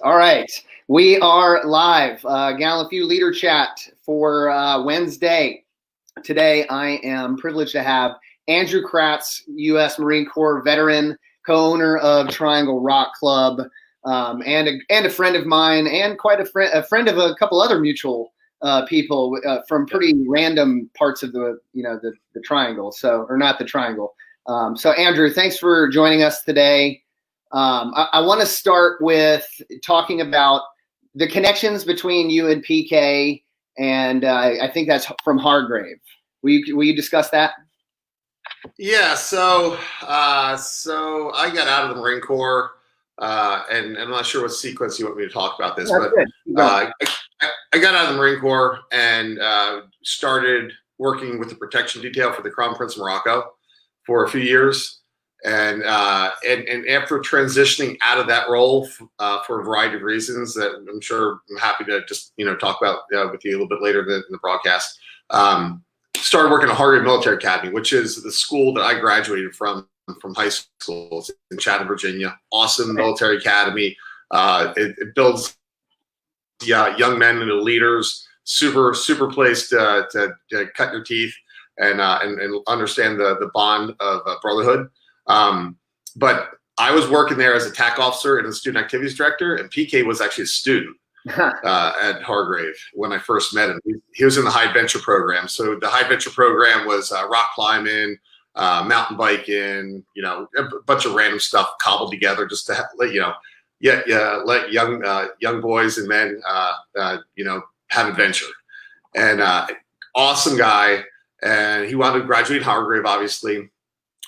All right. We are live. GallantFew Leader Chat for Wednesday. Today, I am privileged to have Andrew Kratz, U.S. Marine Corps veteran, co-owner of Triangle Rock Club, and a friend of mine, and quite a friend of a couple other mutual people from pretty random parts of the triangle. So, or not the triangle. So, Andrew, thanks for joining us today. I want to start with talking about the connections between you and PK, and I think that's from Hargrave. Will you discuss that? Yeah, so I got out of the Marine Corps, and I'm not sure what sequence you want me to talk about this, but I got out of the Marine Corps and started working with the protection detail for the Crown Prince of Morocco for a few years. And after transitioning out of that role for a variety of reasons that I'm sure I'm happy to just talk about with you a little bit later in the broadcast, started working at Hargrave Military Academy, which is the school that I graduated from high school. It's in Chatham, Virginia. Awesome military academy. It builds young men into leaders. Super place to cut your teeth and understand the bond of brotherhood. But I was working there as a TAC officer and a student activities director, and PK was actually a student at Hargrave when I first met him. He was in the high adventure program. So the high adventure program was rock climbing, mountain biking, a bunch of random stuff cobbled together just to let young boys and men have adventure. And awesome guy, and he wanted to graduate Hargrave, obviously.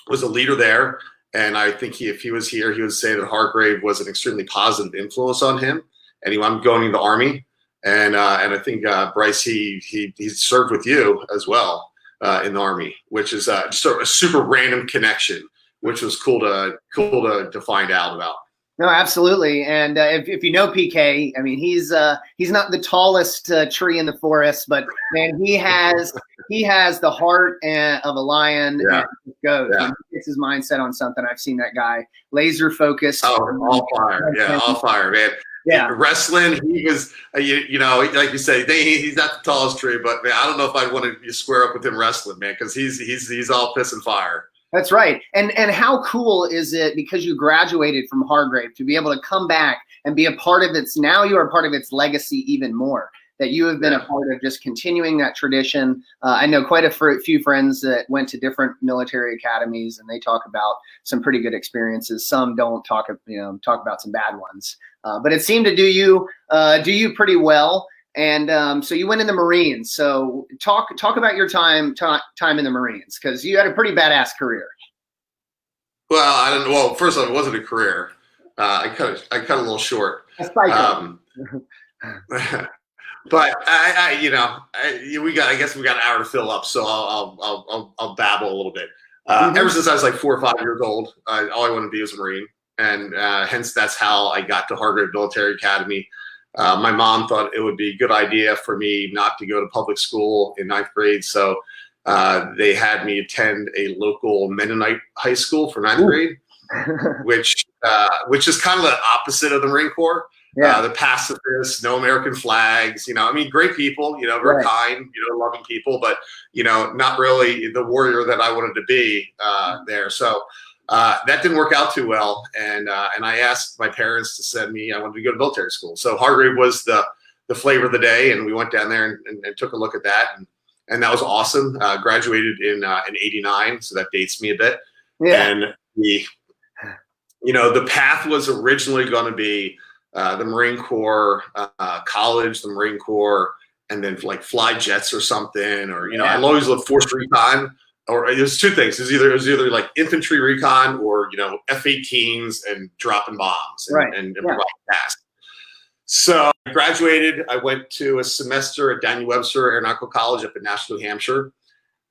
Was a leader there, and I think if he was here, he would say that Hargrave was an extremely positive influence on him, and he wanted going into the Army. And I think Bryce, he served with you as well in the Army, which is just a super random connection, which was cool to find out about. No, absolutely. And if you know PK, I mean, he's not the tallest tree in the forest, but man, he has the heart of a lion. Yeah. And goes. Yeah. He gets his mindset on something. I've seen that guy laser focused. Oh, all fire. Yeah, all fire, man. Yeah. Wrestling, he was, like you say, he's not the tallest tree, but man, I don't know if I'd want to square up with him wrestling, man, because he's all piss and fire. That's right. And how cool is it, because you graduated from Hargrave, to be able to come back and be a part of its, now you are part of its legacy even more, that you have been a part of just continuing that tradition. I know quite a few friends that went to different military academies, and they talk about some pretty good experiences. Some don't talk about some bad ones, but it seemed to do you pretty well. And so you went in the Marines. So talk about your time in the Marines, because you had a pretty badass career. Well, I don't know. Well, first of all, it wasn't a career. I cut a little short. But I guess we got an hour to fill up, so I'll babble a little bit. Ever since I was like 4 or 5 years old, all I wanted to be was a Marine, and hence that's how I got to Hargrave Military Academy. My mom thought it would be a good idea for me not to go to public school in 9th grade, so they had me attend a local Mennonite high school for 9th grade, which is kind of the opposite of the Marine Corps. Yeah. The pacifists, no American flags, great people, very kind, loving people, but, not really the warrior that I wanted to be there. So that didn't work out too well. And I asked my parents to send me, I wanted to go to military school. So Hargrave was the flavor of the day. And we went down there and took a look at that. And that was awesome. Graduated in 89. So that dates me a bit. Yeah. And the path was originally going to be the Marine Corps, college, the Marine Corps, and then like fly jets or something, or, I always loved Force Recon, or there's two things. It was either like infantry recon or, F-18s and dropping bombs and providing tasks. So I graduated. I went to a semester at Daniel Webster Aeronautical College up in Nashville, New Hampshire.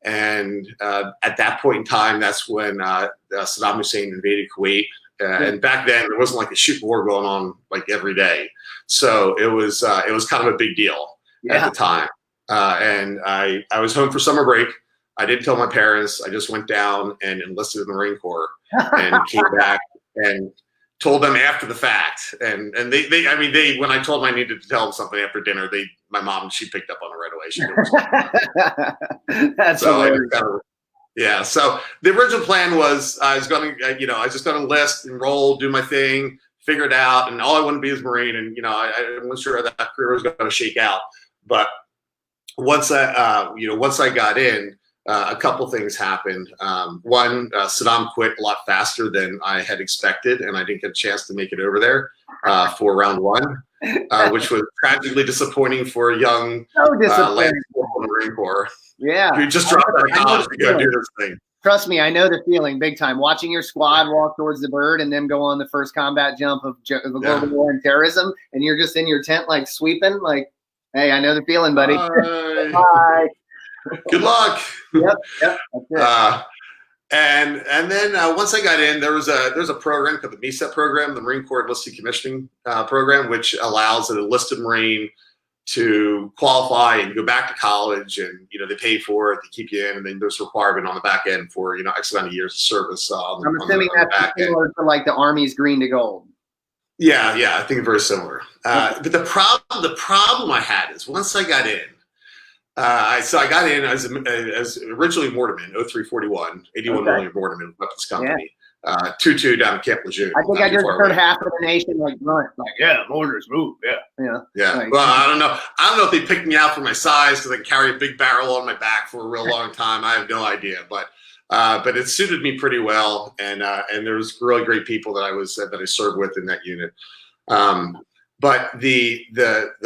And at that point in time, that's when Saddam Hussein invaded Kuwait. And back then, there wasn't like a shooting war going on like every day, so it was kind of a big deal at the time. And I was home for summer break. I didn't tell my parents. I just went down and enlisted in the Marine Corps and came back. And told them after the fact, and they when I told them I needed to tell them something after dinner, my mom, she picked up on it right away. She knew That's so hilarious. yeah. So the original plan was I was going to, I was just going to enlist, enroll, do my thing, figure it out, and all I wanted to be is Marine. And I wasn't sure how that career was going to shake out. But once I got in, a couple things happened. One, Saddam quit a lot faster than I had expected, and I didn't get a chance to make it over there for round one, which was tragically disappointing for a young Lance Corporal in the Marine Corps. Yeah, who just dropped out of college to go do this thing. Trust me, I know the feeling big time. Watching your squad walk towards the bird and then go on the first combat jump of the global war and terrorism, and you're just in your tent like sweeping, like, hey, I know the feeling, buddy. Bye. Good luck. Yep. That's it. And then once I got in, there's a program called the MESEP program, the Marine Corps Enlisted Commissioning Program, which allows an enlisted Marine to qualify and go back to college, and they pay for it, they keep you in, and then there's a requirement on the back end for X amount of years of service. I'm assuming that's similar to like the Army's green to gold. Yeah, I think very similar. But the problem I had is once I got in, I got in as originally Mortarman, 0341, 81 millimeter Mortarman weapons company. 2-2 down in Camp Lejeune. I think I just heard half of the nation like grunt, like, yeah, mortars move, yeah. Like, well, I don't know if they picked me out for my size because I can carry a big barrel on my back for a real long time. I have no idea, but it suited me pretty well, and there was really great people that I served with in that unit. But the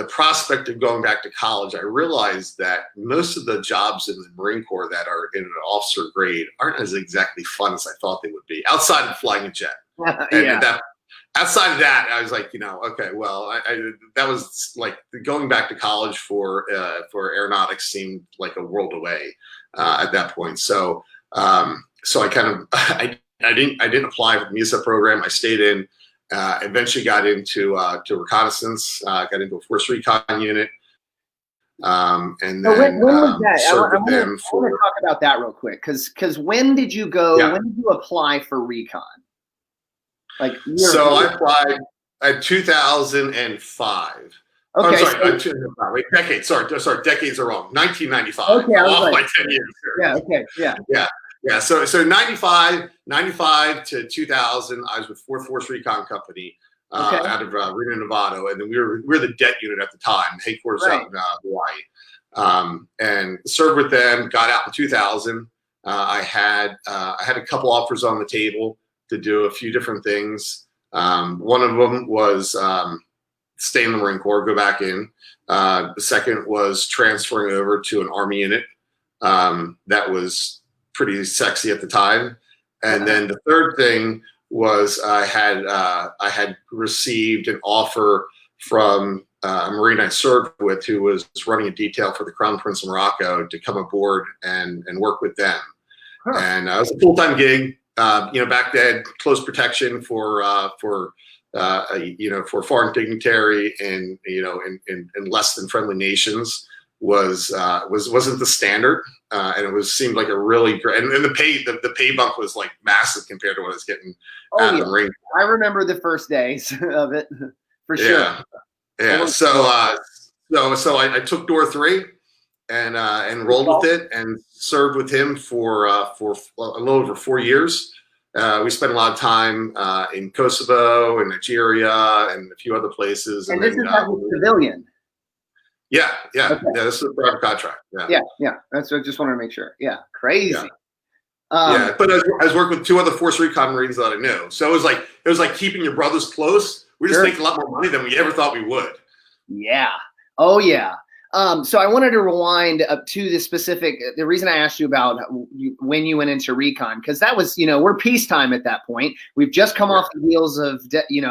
prospect of going back to college, I realized that most of the jobs in the Marine Corps that are in an officer grade aren't as exactly fun as I thought they would be, outside of flying a jet. Outside of that, I was like, okay, well, that was like going back to college for aeronautics seemed like a world away at that point. So I kind of I didn't apply for the MESA program. I stayed in. Eventually got into reconnaissance, got into a force recon unit, and then when was that? served I with them want to talk about that real quick, because when did you go? Yeah. When did you apply for recon? Like, I applied at 2005. Okay, I'm sorry, 2005. Wait, decades. Sorry, decades are wrong. 1995. Okay, I was off like, by 10 years. Yeah. Okay. Yeah. Yeah, so 95 to 2000, I was with 4th Force Recon Company out of Reno, Nevada, and then we were the det unit at the time, headquarters out in Hawaii, and served with them. Got out in 2000. I had a couple offers on the table to do a few different things. One of them was stay in the Marine Corps, go back in. The second was transferring over to an Army unit. That was pretty sexy at the time. And then the third thing was I had received an offer from a Marine I served with who was running a detail for the Crown Prince of Morocco to come aboard and work with them. And it was a full-time gig. Back then, close protection for foreign dignitary and in less than friendly nations wasn't the standard, and it seemed like a really great, and the pay bump was like massive compared to what I was getting out of the Marine Corps. I remember the first days of it for sure. Yeah. So I took door 3 and rolled with it and served with him for a little over 4 years. We spent a lot of time in Kosovo and Nigeria and a few other places. And this is as a civilian. Yeah. This is a private contract. Yeah. That's what I just wanted to make sure. Yeah, crazy. But I was working with 2 other Force Recon Marines that I knew, so it was like keeping your brothers close. We just make a lot more money than we ever thought we would. Yeah. Oh yeah. So I wanted to rewind up to the reason I asked you about when you went into recon, because that was, we're peacetime at that point. We've just come off the heels of,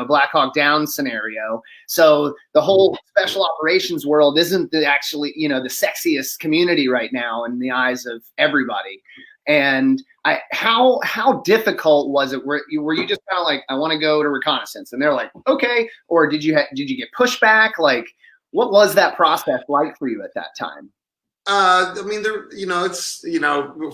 Black Hawk Down scenario. So the whole special operations world isn't actually, the sexiest community right now in the eyes of everybody. And how difficult was it? Were you just kind of like, I want to go to reconnaissance, and they're like, okay, or did you get pushback? Like, what was that process like for you at that time? It's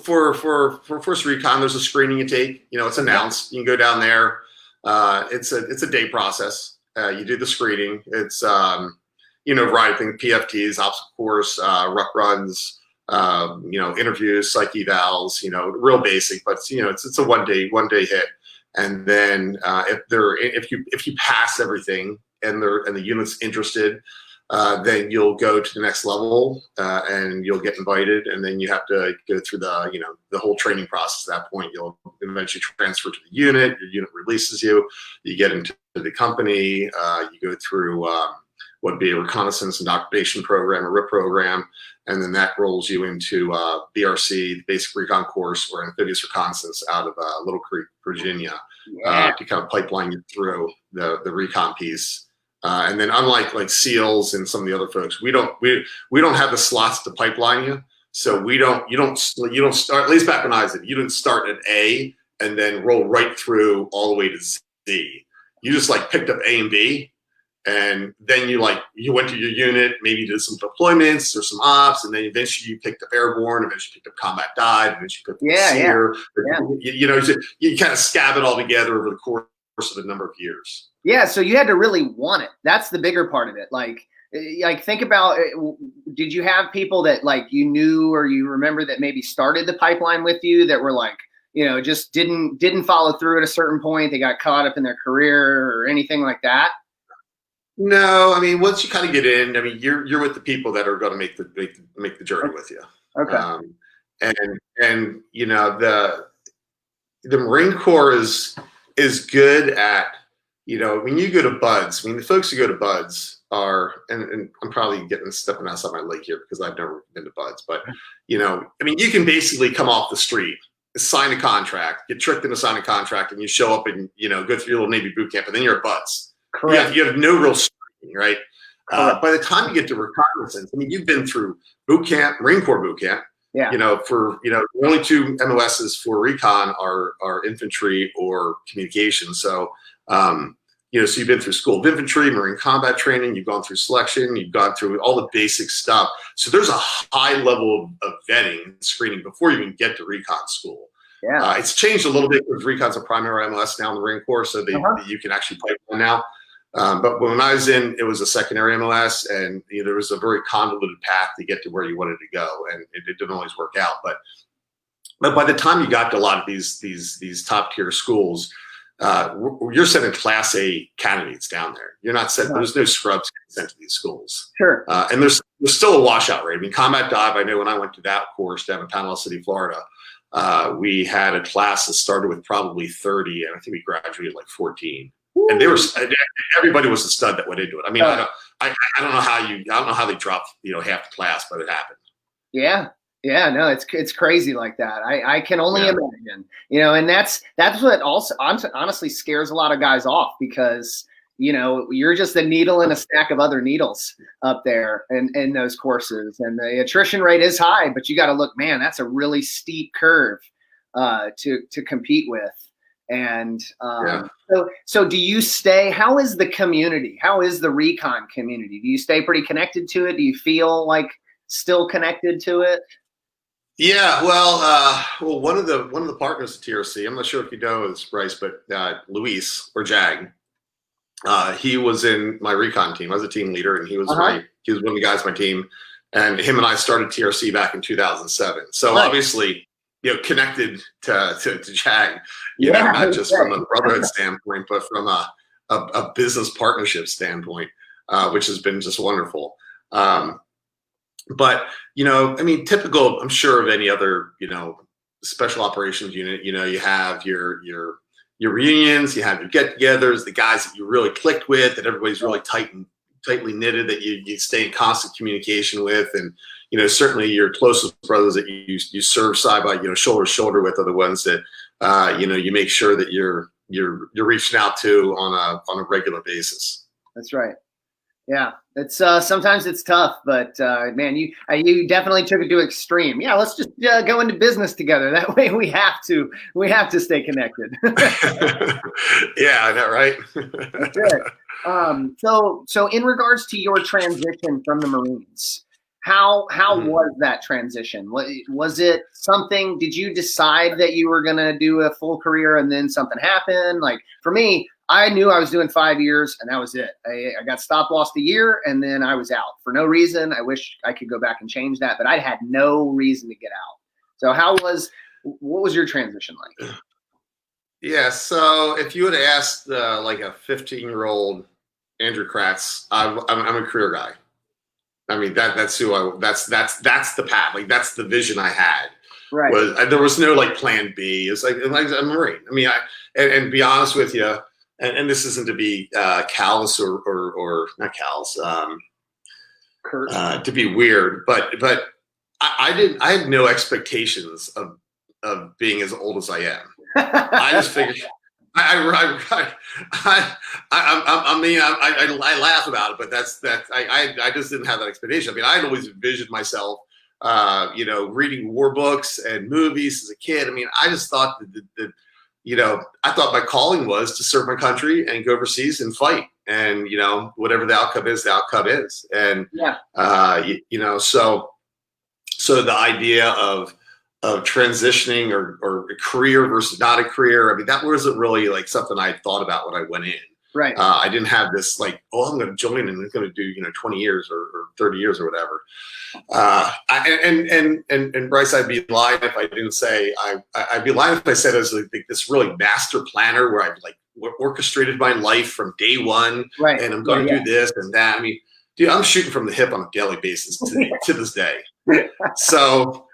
for Force Recon, there's a screening you take. It's announced. You can go down there. It's a day process. You do the screening. It's variety of things, PFTs, obstacle course, ruck runs, interviews, psych evals, real basic, but it's a one day hit. And then if you pass everything and the unit's interested, then you'll go to the next level and you'll get invited, and then you have to go through the whole training process. At that point, you'll eventually transfer to the unit. Your unit releases you. You get into the company. You go through what would be a reconnaissance and occupation program, a RIP program, and then that rolls you into BRC, the basic recon course, or amphibious reconnaissance out of Little Creek, Virginia, to kind of pipeline you through the recon piece. And then, unlike like SEALs and some of the other folks, we don't have the slots to pipeline you. So you don't start, at least back when I was in, you didn't start at A and then roll right through all the way to Z. You just like picked up A and B, and then you went to your unit, maybe did some deployments or some ops, and then eventually you picked up airborne, eventually you picked up combat dive, eventually you picked up SEER. You kind of scab it all together over the course of a number of years. Yeah, so you had to really want it. That's the bigger part of it. Like think about, did you have people that like you knew or you remember that maybe started the pipeline with you that were like, just didn't follow through at a certain point? They got caught up in their career or anything like that? No, I mean, once you kind of get in, I mean, you're with the people that are going to make the journey with you. Okay. And the Marine Corps is good at, when you go to BUDS, the folks who go to BUDS are, and I'm probably stepping outside my leg here because I've never been to BUDS, but, you can basically come off the street, sign a contract, get tricked into signing a contract, and you show up and, go through your little Navy boot camp, and then you're at BUDS. Correct. You have no real screening, right? By the time you get to reconnaissance, you've been through boot camp, Marine Corps boot camp. Yeah. The only two MOSs for recon are infantry or communications. So, so you've been through School of Infantry, Marine combat training, you've gone through selection, you've gone through all the basic stuff. So there's a high level of vetting and screening before you even get to recon school. Yeah. It's changed a little bit because recon's a primary MOS now in the Marine Corps, so you can actually pipeline now. But when I was in, it was a secondary MOS, and there was a very convoluted path to get to where you wanted to go, and it didn't always work out. But by the time you got to a lot of these top tier schools, you're sending Class A candidates down there. You're not sent. There's no scrubs sent to these schools. Sure. And there's still a washout rate. I mean, combat dive. I know when I went to that course down in Panama City, Florida, we had a class that started with probably 30, and I think we graduated like 14. And everybody was a stud that went into it. I mean, I don't know how they dropped half the class, but it happened. Yeah, no, it's crazy like that. I can only imagine, and that's what also honestly scares a lot of guys off, because you're just a needle in a stack of other needles up there in those courses, and the attrition rate is high. But you got to look, man, that's a really steep curve to compete with. And so do you stay? How is the community? How is the recon community? Do you stay pretty connected to it? Do you feel like still connected to it? Yeah, well, one of the partners at TRC, I'm not sure if you know this, Bryce, but Luis or Jag, he was in my recon team. I was a team leader, and he was one of the guys on my team, and him and I started TRC back in 2007. So obviously, connected to Jag, not just from a brotherhood standpoint, but from a business partnership standpoint, which has been just wonderful. But typical, I'm sure, of any other, special operations unit, you have your reunions, you have your get-togethers, the guys that you really clicked with, that everybody's really tightly knitted, that you stay in constant communication with, and certainly your closest brothers that you serve side by shoulder to shoulder with are the ones that you make sure that you're reaching out to on a regular basis. That's right. Yeah, it's sometimes it's tough, but man, you definitely took it to extreme. Yeah, let's just go into business together. That way, we have to stay connected. Yeah, I know, right? That's it. So in regards to your transition from the Marines, How was that transition? Was it something? Did you decide that you were going to do a full career and then something happened? Like for me, I knew I was doing 5 years and that was it. I got stop lossed a year and then I was out for no reason. I wish I could go back and change that, but I had no reason to get out. So what was your transition like? Yeah, so if you would have asked like a 15-year-old Andrew Kratz, I'm a career guy. I mean, that's the path. Like that's the vision I had. Right. There was no like plan B. It's like I'm a Marine. I mean, and be honest with you, and this isn't to be callous or not callous, to be weird, but I had no expectations of being as old as I am. I just figured. I mean, I laugh about it, but I just didn't have that expectation. I mean, I had always envisioned myself, reading war books and movies as a kid. I mean, I just thought that I thought my calling was to serve my country and go overseas and fight. And, whatever the outcome is, the outcome is. And, so the idea of transitioning or a career versus not a career. I mean, that wasn't really like something I thought about when I went in. Right. I didn't have this like, I'm going to join and I'm going to do, 20 years or 30 years or whatever. And Bryce, I'd be lying if I didn't say, I'd be lying if I said it was like this really master planner where I've like orchestrated my life from day one. Right. And I'm going to do this and that. I mean, dude, I'm shooting from the hip on a daily basis to this day. So,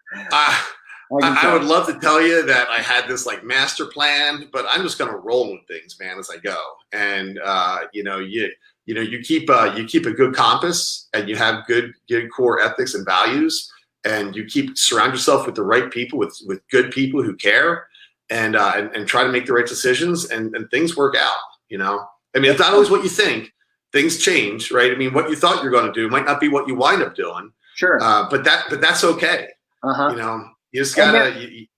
I would love to tell you that I had this like master plan, but I'm just going to roll with things, man, as I go. And you keep a good compass, and you have good core ethics and values, and you surround yourself with the right people, with good people who care, and try to make the right decisions, and things work out. I mean, it's not always what you think. Things change, right? I mean, what you thought you're going to do might not be what you wind up doing. Sure. But that's okay. You just gotta.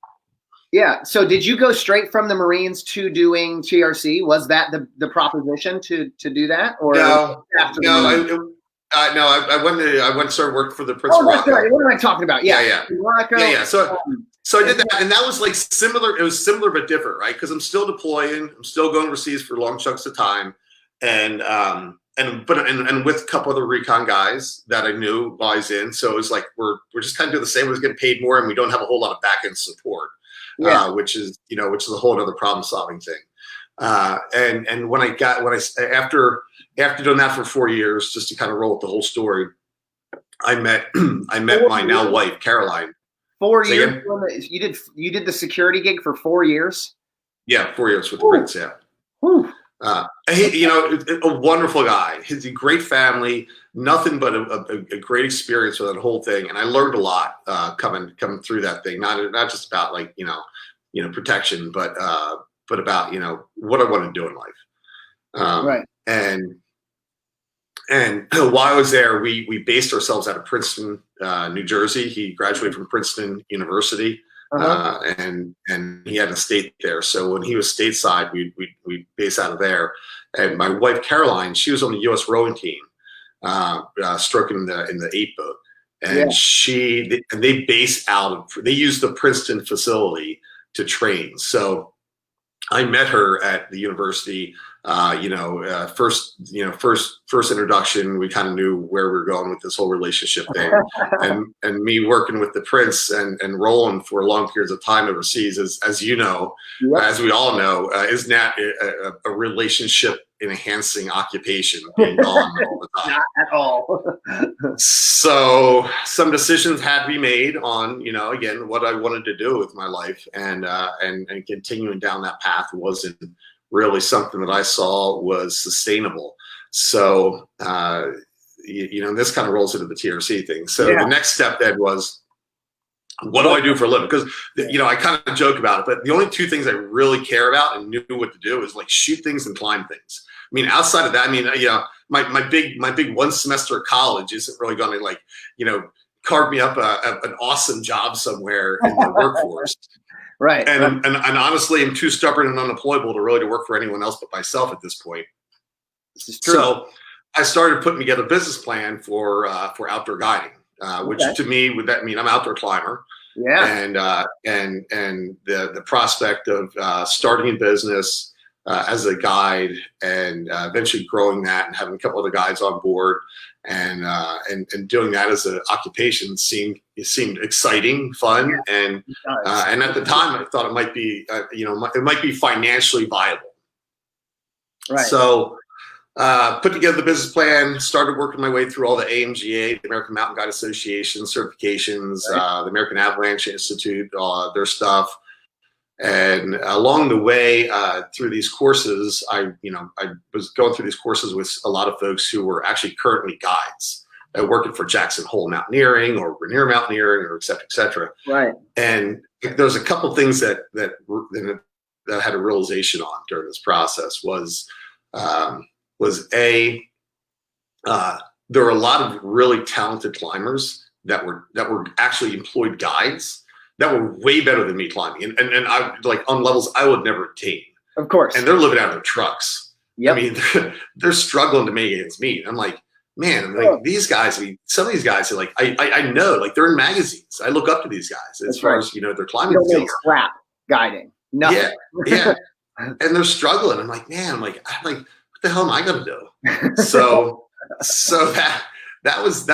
Yeah. So did you go straight from the Marines to doing TRC? Was that the proposition to do that? Or no, I went to start working for the Prince of Morocco. Sorry. What am I talking about? Yeah. Morocco. Yeah. So I did that, and that was like similar. It was similar but different, right? Because I'm still deploying. I'm still going overseas for long chunks of time, and with a couple other recon guys that I knew while I was in. So it was like we're just kind of doing the same. We're getting paid more, and we don't have a whole lot of back end support, which is a whole other problem solving thing. And after doing that for 4 years, just to kind of roll with the whole story, I met my now wife, Caroline. 4 years. You did the security gig for 4 years. Yeah, 4 years with the Prince. Yeah. Whew. A wonderful guy. He's a great family. Nothing but a great experience with that whole thing, and I learned a lot coming through that thing. Not just about like protection, but about what I want to do in life. Right. And while I was there, we based ourselves out of Princeton, New Jersey. He graduated from Princeton University. And he had an estate there. So when he was stateside, we base out of there. And my wife Caroline, she was on the U.S. rowing team, stroking in the 8 boat, and they use the Princeton facility to train. So I met her at the university. First introduction, we kind of knew where we were going with this whole relationship thing, and me working with the Prince and rolling for long periods of time overseas, as you know, as we all know, is not a relationship enhancing occupation being gone all the time. Not at all. So some decisions had to be made on, again, what I wanted to do with my life, and continuing down that path wasn't really something that I saw was sustainable. So, this kind of rolls into the TRC thing. So the next step then was, what do I do for a living? Because, I kind of joke about it, but the only two things I really care about and knew what to do is like shoot things and climb things. I mean, outside of that, my big 1 semester of college isn't really going to carve me up an awesome job somewhere in the workforce. Right. And honestly, I'm too stubborn and unemployable to work for anyone else but myself at this point. This is true. So I started putting together a business plan for outdoor guiding. which to me would that mean I'm an outdoor climber. Yeah. And the prospect of starting a business as a guide and eventually growing that and having a couple other guides on board and doing that as an occupation seemed exciting, fun, and at the time I thought it might be it might be financially viable. Right. So put together the business plan, started working my way through all the AMGA, the American Mountain Guide Association certifications, the American Avalanche Institute, their stuff. And along the way through these courses, I was going through these courses with a lot of folks who were actually currently guides, working for Jackson Hole Mountaineering or Rainier Mountaineering or et cetera, et cetera. Right. And there's a couple things that I had a realization on during this process was there were a lot of really talented climbers that were actually employed guides that were way better than me climbing, and I like on levels I would never attain. Of course. And they're living out of their trucks. Yep. I mean, they're struggling to make it against me. I'm like, man, like these guys. I mean, some of these guys are like, I know, like they're in magazines. I look up to these guys as far as their climbing skills. Crap guiding. Nothing. Yeah. And they're struggling. I'm like, man, what the hell am I gonna do? So that was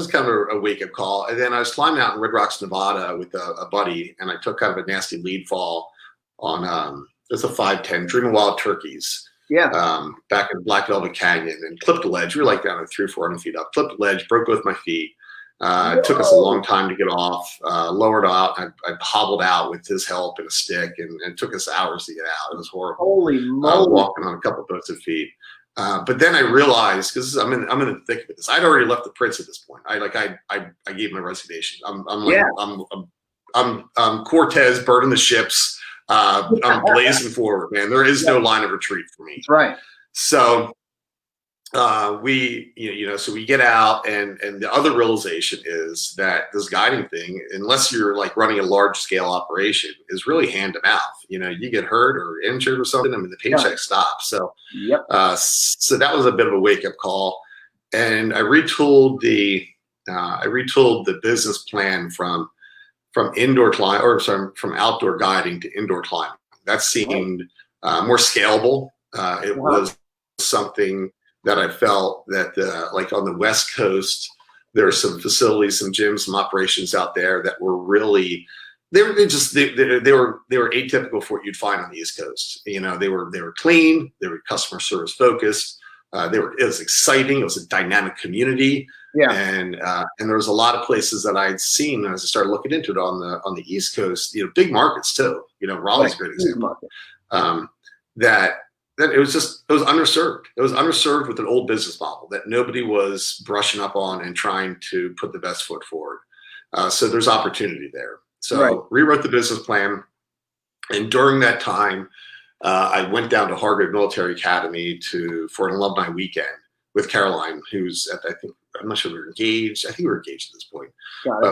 kind of a wake up call. And then I was climbing out in Red Rocks, Nevada with a buddy, and I took kind of a nasty lead fall on it's a 510 Dreaming Wild Turkeys. Yeah. Back in Black Velvet Canyon, and clipped a ledge. We were like down at 300-400 feet up. Clipped a ledge, broke both my feet. It took us a long time to get off. Lowered out. I hobbled out with his help and a stick, and it took us hours to get out. It was horrible. Holy moly! Walking on a couple of boats of feet. But then I realized, because I'm in the thick of this. I'd already left the Prince at this point. I gave my resignation. I'm Cortez burning the ships. I'm blazing forward, man. There is no line of retreat for me. That's right. So we get out, and the other realization is that this guiding thing, unless you're like running a large scale operation, is really hand to mouth. You get hurt or injured or something, I mean, the paycheck stops. So so that was a bit of a wake up call, and I retooled the business plan from indoor from outdoor guiding to indoor climbing. That seemed more scalable. It was something that I felt that like on the West Coast, there are some facilities, some gyms, some operations out there that were really, they were atypical for what you'd find on the East Coast. They were clean, they were customer service focused. It was exciting. It was a dynamic community. Yeah. And there was a lot of places that I'd seen as I started looking into it on the East Coast, big markets too. Raleigh's a great example. That it was underserved. It was underserved with an old business model that nobody was brushing up on and trying to put the best foot forward. So there's opportunity there. So rewrote the business plan. And during that time, I went down to Hargrave Military Academy for an alumni weekend with Caroline, who's I'm not sure we were engaged. I think we were engaged at this point.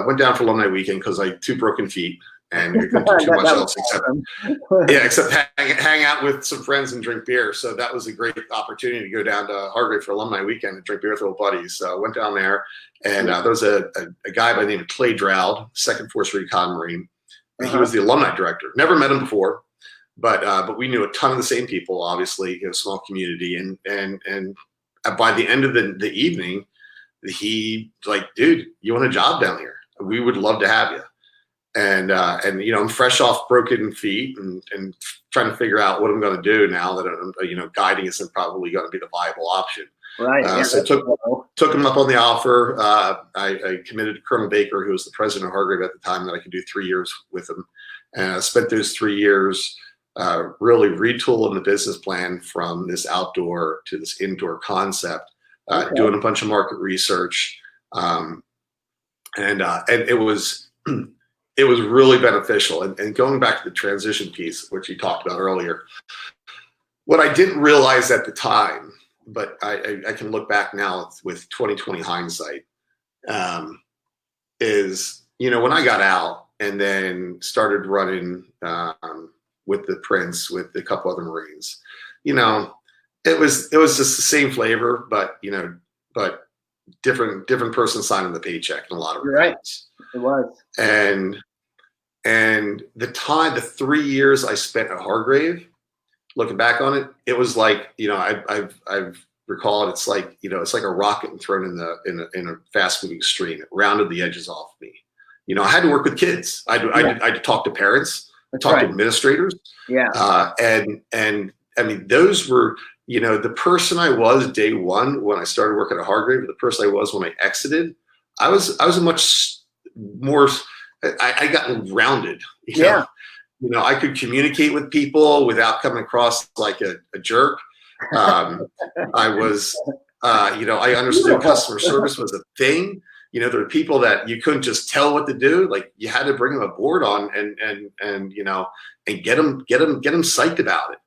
Went down for alumni weekend because I had 2 broken feet. And we couldn't do too much else except hang out with some friends and drink beer. So that was a great opportunity to go down to Hargrave for alumni weekend and drink beer with old buddies. So I went down there, and there was a guy by the name of Clay Droude, 2nd Force Recon Marine. He was the alumni director. Never met him before, but we knew a ton of the same people. Obviously, small community, and by the end of the evening, he was like, "Dude, you want a job down here? We would love to have you." And I'm fresh off broken feet and trying to figure out what I'm going to do now that guiding isn't probably going to be the viable option. Right. So took him up on the offer. I committed to Colonel Baker, who was the president of Hargrave at the time, that I could do 3 years with him. And I spent those 3 years really retooling the business plan from this outdoor to this indoor concept, doing a bunch of market research, and it was really beneficial. And going back to the transition piece, which you talked about earlier, what I didn't realize at the time, but I can look back now with 2020 hindsight, is, when I got out and then started running with the Prince, with a couple other Marines, it was just the same flavor, but different person signing the paycheck in a lot of regards. Right. It was. And the 3 years I spent at Hargrave, looking back on it, it was like, I've recalled, it's like, it's like a rocket thrown in a fast moving stream. It rounded the edges off me. I had to work with kids. I had to talk to parents, talk to administrators. Yeah. And I mean, those were, the person I was day one when I started working at Hargrave, the person I was when I exited, I was a much more, I got rounded. Yeah. I could communicate with people without coming across like a jerk. I was, I understood customer service was a thing. There were people that you couldn't just tell what to do. Like you had to bring them aboard on and get them psyched about it.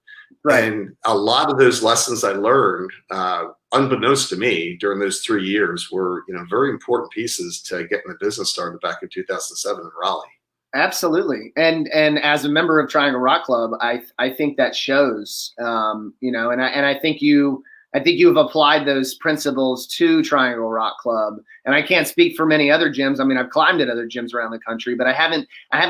Right. And a lot of those lessons I learned, unbeknownst to me during those 3 years were, very important pieces to getting the business started back in 2007 in Raleigh. Absolutely. And as a member of Triangle Rock Club, I think that shows, and I think you have applied those principles to Triangle Rock Club. And I can't speak for many other gyms. I mean, I've climbed at other gyms around the country, but I haven't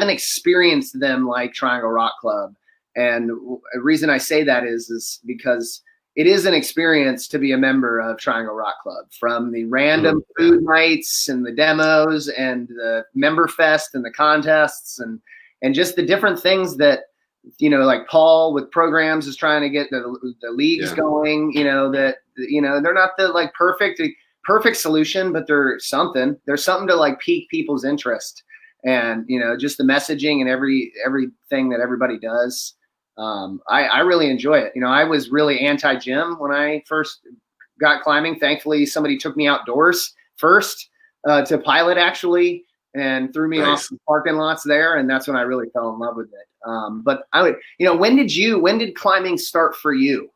experienced them like Triangle Rock Club. And the reason I say that is because it is an experience to be a member of Triangle Rock Club, from the random food nights and the demos and the member fest and the contests and just the different things that, like Paul with programs is trying to get the leagues going, that, they're not the like perfect solution, but there's something to like pique people's interest and, just the messaging and everything that everybody does. I really enjoy it. I was really anti-gym when I first got climbing. Thankfully, somebody took me outdoors first to pilot actually, and threw me off the parking lots there. And that's when I really fell in love with it. But I would, when did climbing start for you?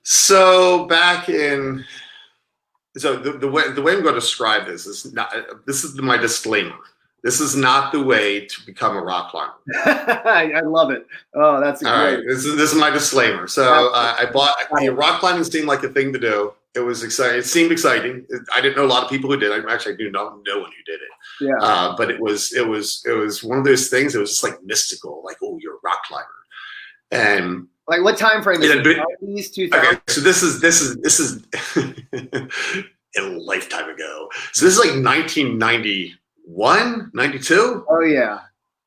So the way I'm going to describe this is my disclaimer. This is not the way to become a rock climber. I love it. Oh, that's great. All right. This is my disclaimer. So rock climbing seemed like a thing to do. It was exciting. It seemed exciting. I didn't know a lot of people who did. I do not know anyone who did it. Yeah. But it was one of those things. It was just like mystical. Like, oh, you're a rock climber. And like what time frame is it? 90s, 2000s? Okay, so this is a lifetime ago. So this is like 1991, 92. Oh yeah.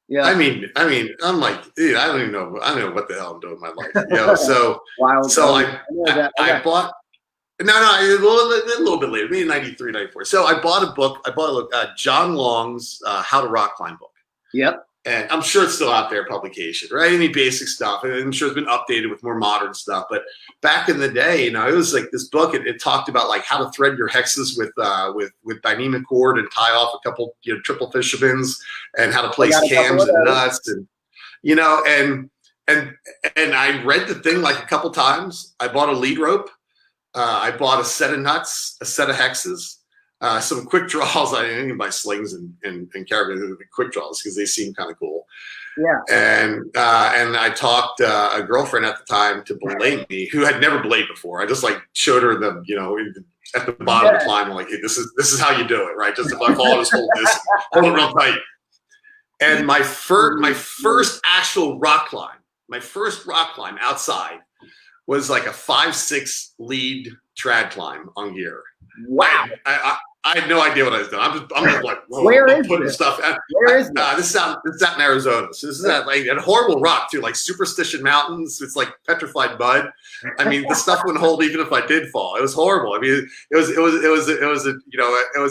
Yeah. I mean, I'm like, dude, I don't know what the hell I'm doing with my life. So Wild. So I bought. No, a little bit later, maybe 93, 94. So I bought a book. I bought John Long's How to Rock Climb book. Yep. And I'm sure it's still out there, publication, right? Any basic stuff. And I'm sure it's been updated with more modern stuff. But back in the day, it was like this book. It talked about like how to thread your hexes with dynamic cord and tie off a couple, triple fishermans, and how to place cams and nuts, and and I read the thing like a couple times. I bought a lead rope. I bought a set of nuts, a set of hexes. Some quick draws. I didn't even buy slings and carabiners, the quick draws because they seem kind of cool. Yeah. And I talked a girlfriend at the time to belay me, who had never belayed before. I just like showed her the, at the bottom of the climb, like, hey, this is how you do it, right? Just if I follow this, hold it real tight. And my first actual rock climb, outside was like a 5-6 lead trad climb on gear. Wow. I had no idea what I was doing. I'm just like, whoa, Where is putting this? stuff out. Where is this? This is out in Arizona. So this is at like a horrible rock too, like Superstition Mountains. It's like petrified mud. I mean, the stuff wouldn't hold even if I did fall. It was horrible. I mean, it was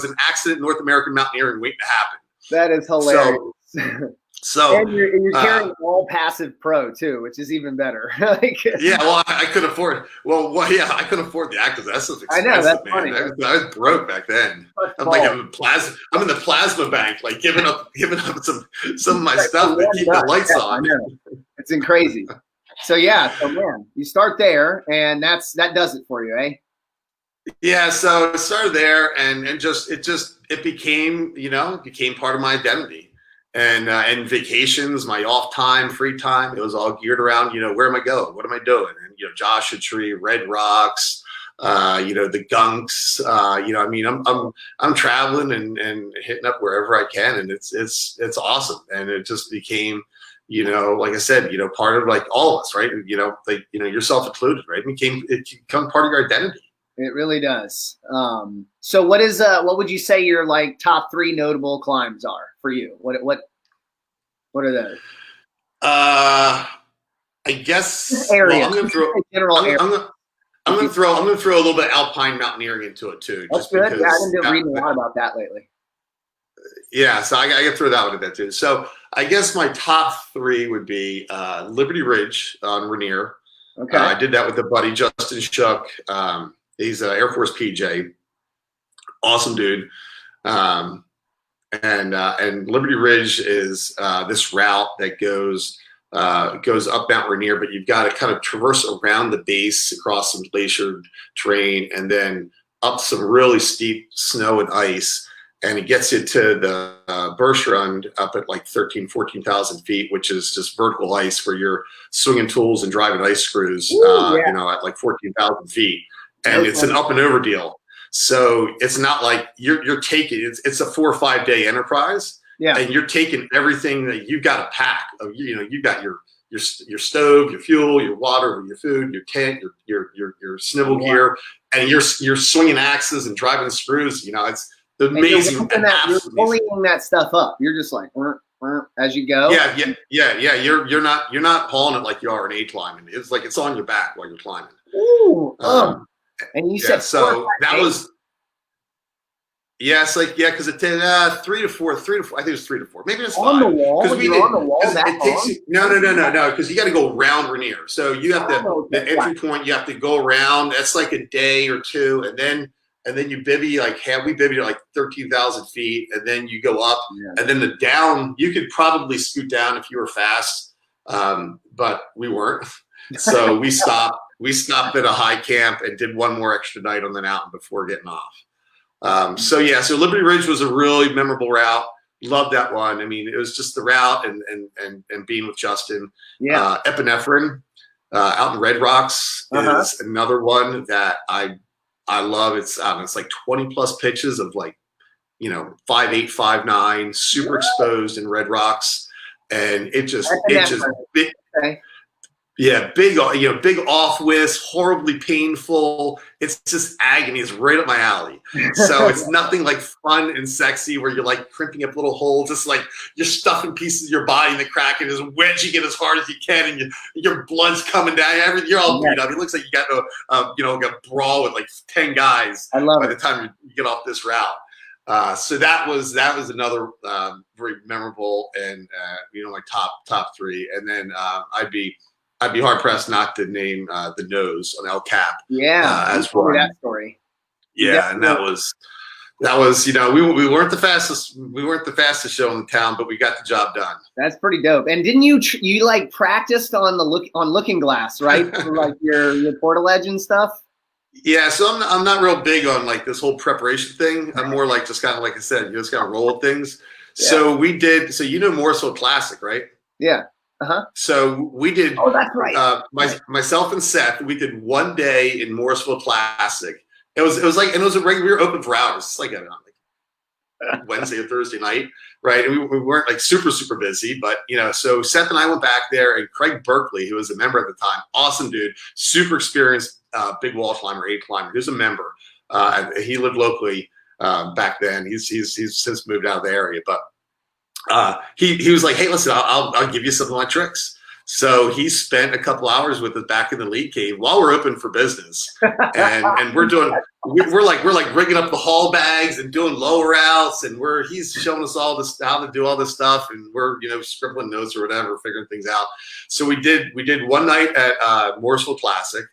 an accident North American mountaineering waiting to happen. That is hilarious. So and you're carrying all passive pro too, which is even better. Yeah, well, I couldn't afford. I couldn't afford the active. That's expensive. I know, that's man. funny. I was broke back then. I'm in the plasma bank, like giving up some of my stuff to keep the lights on. I know. It's crazy. So man, you start there, and that does it for you, eh? Yeah. So I started there, and it became part of my identity. And vacations, my off time, free time, it was all geared around, where am I going? What am I doing? And, Joshua Tree, Red Rocks, the gunks. I mean, I'm traveling and hitting up wherever I can, and it's awesome. And it just became, like I said, part of like all of us, right? Yourself included, right? It become part of your identity. It really does. So what would you say your like top 3 notable climbs are for you? What are those? I guess Area. Well, I'm gonna throw general area. I'm gonna throw a little bit of alpine mountaineering into it too. That's good. Yeah, I've been reading a lot about that lately. Yeah, so I can throw that one in there too. So I guess my top 3 would be Liberty Ridge on Rainier. Okay. I did that with a buddy, Justin Shook. He's an Air Force PJ. Awesome dude. And Liberty Ridge is this route that goes up Mount Rainier, but you've got to kind of traverse around the base, across some glacier terrain, and then up some really steep snow and ice. And it gets you to the burst run up at like 14,000 feet, which is just vertical ice where you're swinging tools and driving ice screws, at like 14,000 feet. And it's an up and over deal. So it's not like you're taking, it's a 4 or 5 day enterprise. Yeah. And you're taking everything that you've got to pack. You've got your stove, your fuel, your water, your food, your tent, your snivel gear, and you're swinging axes and driving screws. It's amazing. You're pulling that stuff up. You're just like as you go. Yeah. You're not hauling it like you are an A climbing. It's like it's on your back while you're climbing. Ooh. And you said so that was. Yeah, it's like because it did 3 to 4. I think it was 3 to 4. Maybe it's 5. On the wall. Because on the wall that long? No. Because you got to go around Rainier. So you have the entry point. You have to go around. That's like a day or 2, and then you bivvy we bivvied at like 13,000 feet, and then you go up, and then the down. You could probably scoot down if you were fast, but we weren't. So we stopped. We stopped at a high camp and did one more extra night on the mountain before getting off. So Liberty Ridge was a really memorable route. Loved that one. I mean, it was just the route and being with Justin. Yeah. Epinephrine out in Red Rocks is another one that I love. It's like 20 plus pitches of 5'8", 5'9", super exposed in Red Rocks, and it just big. Okay. Yeah, big off whisk, horribly painful. It's just agony. It's right up my alley. So it's nothing like fun and sexy where you're like crimping up little holes. It's like you're stuffing pieces of your body in the crack and just wedging it as hard as you can, and your blood's coming down. You're all beat up. It looks like you got a brawl with like 10 guys by the time you get off this route. So that was another very memorable and my top 3. And then I'd be hard pressed not to name the nose on El Cap. Yeah, as well. That story. Yeah, and that was we weren't the fastest. We weren't the fastest show in the town, but we got the job done. That's pretty dope. And didn't you practiced on Looking Glass, right? For like your portaledge and stuff. Yeah, so I'm not real big on like this whole preparation thing. I'm more like just kind of like I said, you just kind of roll with things. Yeah. So we did. So Morrisville Classic, right? Yeah. So we did. Oh, that's right. Myself and Seth, we did 1 day in Morrisville Classic. It was like, and it was a regular. We were open for hours. It's like Wednesday or Thursday night, right? And we weren't like super busy, but so Seth and I went back there, and Craig Berkeley, who was a member at the time, awesome dude, super experienced, big wall climber, A climber. He was a member. He lived locally back then. He's since moved out of the area, but. He was like, hey, listen, I'll give you some of my tricks. So he spent a couple hours with us back in the lead cave while we're open for business, and we're like rigging up the haul bags and doing lower outs, and he's showing us all this how to do all this stuff, and we're scribbling notes or whatever, figuring things out. So we did 1 night at Morrisville Classic,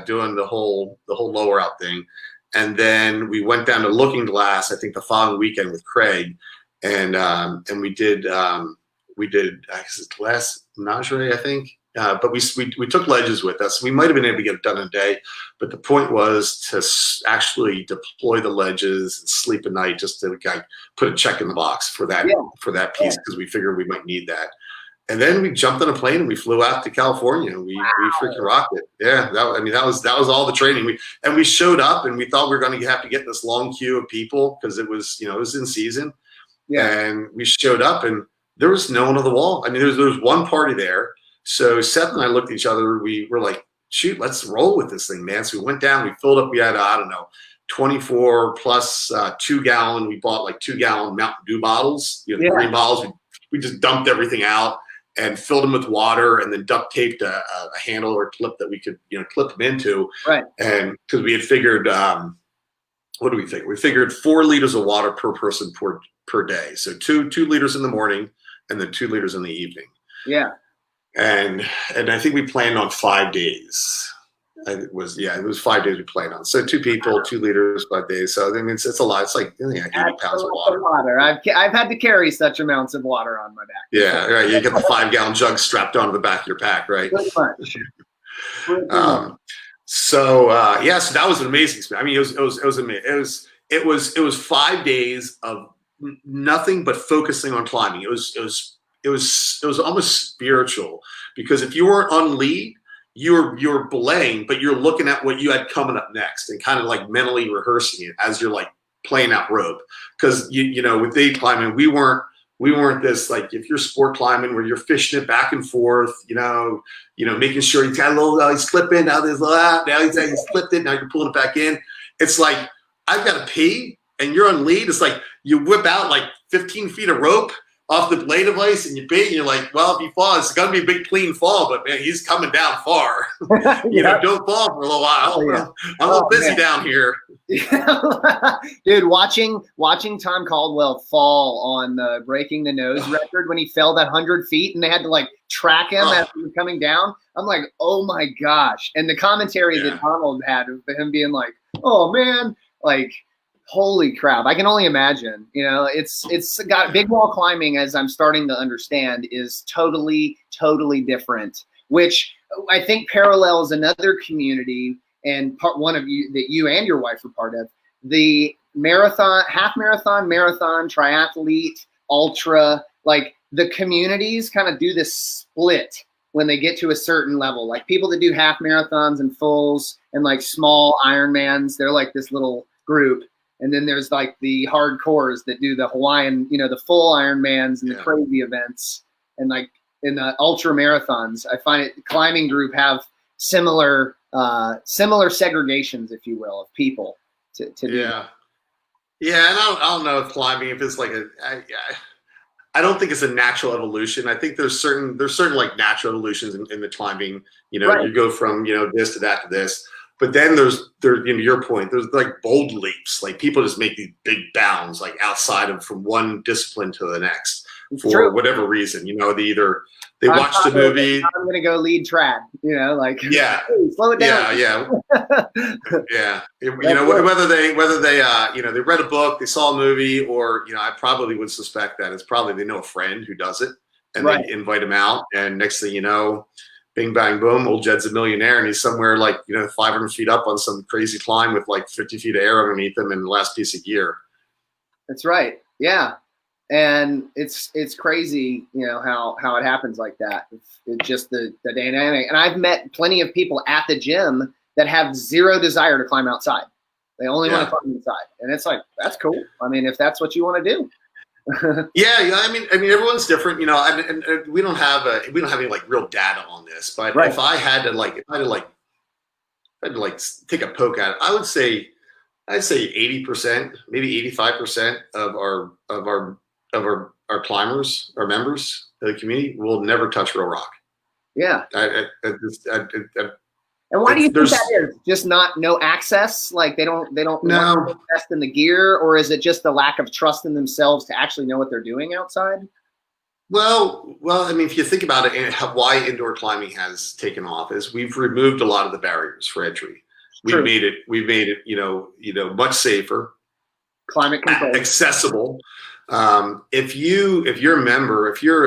doing the whole lower out thing, and then we went down to Looking Glass, I think the following weekend with Craig. And we did I guess it's Glass Menagerie, I think. But we took ledges with us. We might have been able to get it done in a day, but the point was to actually deploy the ledges and sleep at night, just to put a check in the box for that piece, because we figured we might need that. And then we jumped on a plane and we flew out to California. We freaking rocked it. Yeah, that was all the training. We showed up and we thought we were going to have to get this long queue of people because it was it was in season. Yeah. And we showed up and there was no one on the wall. I mean, there was one party there. So Seth and I looked at each other. We were like, shoot, let's roll with this thing, man. So we went down. We filled up. We had 24 plus 2 gallon. We bought like 2 gallon Mountain Dew bottles. The green bottles. We just dumped everything out and filled them with water, and then duct taped a handle or clip that we could, clip them into. Right. And because we had figured, what do we think? We figured 4 liters of water per person per day. So 2 liters in the morning, and then 2 liters in the evening. Yeah. And I think we planned on 5 days. It was 5 days we planned on. So 2 people, 2 liters, 5 days. So I mean, it's a lot. It's like 80 pounds of water. I've had to carry such amounts of water on my back. Yeah, right. You get the 5 gallon jug strapped onto the back of your pack, right? Pretty much. So that was an amazing experience. I mean, it was amazing. It was 5 days of nothing but focusing on climbing. It was almost spiritual, because if you weren't on lead, you're belaying, but you're looking at what you had coming up next and kind of like mentally rehearsing it as you're like playing out rope. Because with day climbing, we weren't this, like, if you're sport climbing where you're fishing it back and forth, making sure he's got a little, he's slipping, now he's slipped it, now you're pulling it back in. It's like, I've got to pee and you're on lead. It's like you whip out like 15 feet of rope off the blade device and you bait, and you're like, well, if he falls, it's gonna be a big clean fall, but man, he's coming down far. Don't fall for a little while. I'm a little busy down here. Dude, watching Tom Caldwell fall on the breaking the nose record when he fell that 100 feet and they had to like track him as he was coming down. I'm like, oh my gosh. And the commentary that Donald had of him being like, oh man, like, holy crap. I can only imagine, it's got big wall climbing, as I'm starting to understand, is totally, totally different, which I think parallels another community and one of you that you and your wife are part of, the marathon, half marathon, triathlete, ultra, like the communities kind of do this split when they get to a certain level. Like people that do half marathons and fulls and like small Ironmans, they're like this little group. And then there's like the hardcores that do the Hawaiian, the full Ironmans and the crazy events. And like in the ultra marathons, I find the climbing group have similar segregations, if you will, of people to do. Yeah. Yeah. And I don't know if climbing, if it's like I don't think it's a natural evolution. I think there's certain like natural evolutions in the climbing, you go from, this to that to this. But then there's your point, there's like bold leaps. Like people just make these big bounds, like outside of from one discipline to the next for whatever reason. They watched the movie. I'm going to go lead trad, hey, slow it down. Yeah. Whether they they read a book, they saw a movie, or, I probably would suspect that it's probably they know a friend who does it and they invite him out. And next thing you know, bing, bang, boom, old Jed's a millionaire, and he's somewhere like, 500 feet up on some crazy climb with like 50 feet of air underneath him and the last piece of gear. That's right. Yeah. And it's crazy, how it happens like that. It's just the dynamic. And I've met plenty of people at the gym that have zero desire to climb outside. They only want to climb inside. And it's like, that's cool. I mean, if that's what you want to do. I mean, everyone's different, and we don't have any like real data on this, but if I had to take a poke at it, I'd say 80%, maybe 85% of our climbers, our members of the community, will never touch real rock. Yeah. And why do you think that is? Just no access? Like they don't want to invest in the gear, or is it just the lack of trust in themselves to actually know what they're doing outside? Well, I mean, if you think about it, and why indoor climbing has taken off is we've removed a lot of the barriers for entry. We've made it, much safer, climate control, accessible. If you're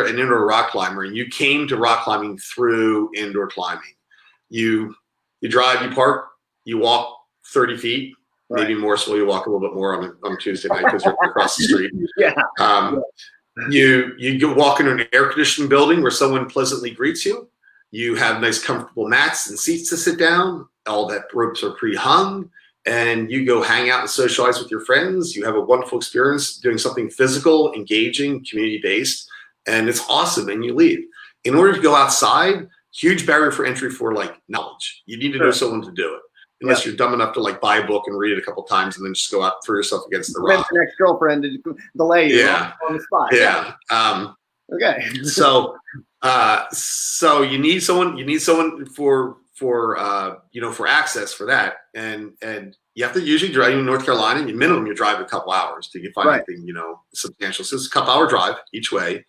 an indoor rock climber and you came to rock climbing through indoor climbing, you drive, you park, you walk 30 feet, maybe more. So you walk a little bit more on Tuesday night because you're across the street. You go walk into an air conditioned building where someone pleasantly greets you. You have nice comfortable mats and seats to sit down. All that ropes are pre-hung, and you go hang out and socialize with your friends. You have a wonderful experience doing something physical, engaging, community-based, and it's awesome, and you leave. In order to go outside, huge barrier for entry for like knowledge. You need to know someone to do it. Unless you're dumb enough to like buy a book and read it a couple times and then just go out, throw yourself against the rock. Your ex-girlfriend to delay you on the spot. Yeah. Okay. So you need someone for access for that, and you have to usually drive in North Carolina. You minimum you drive a couple hours to find anything substantial. So it's a couple hour drive each way.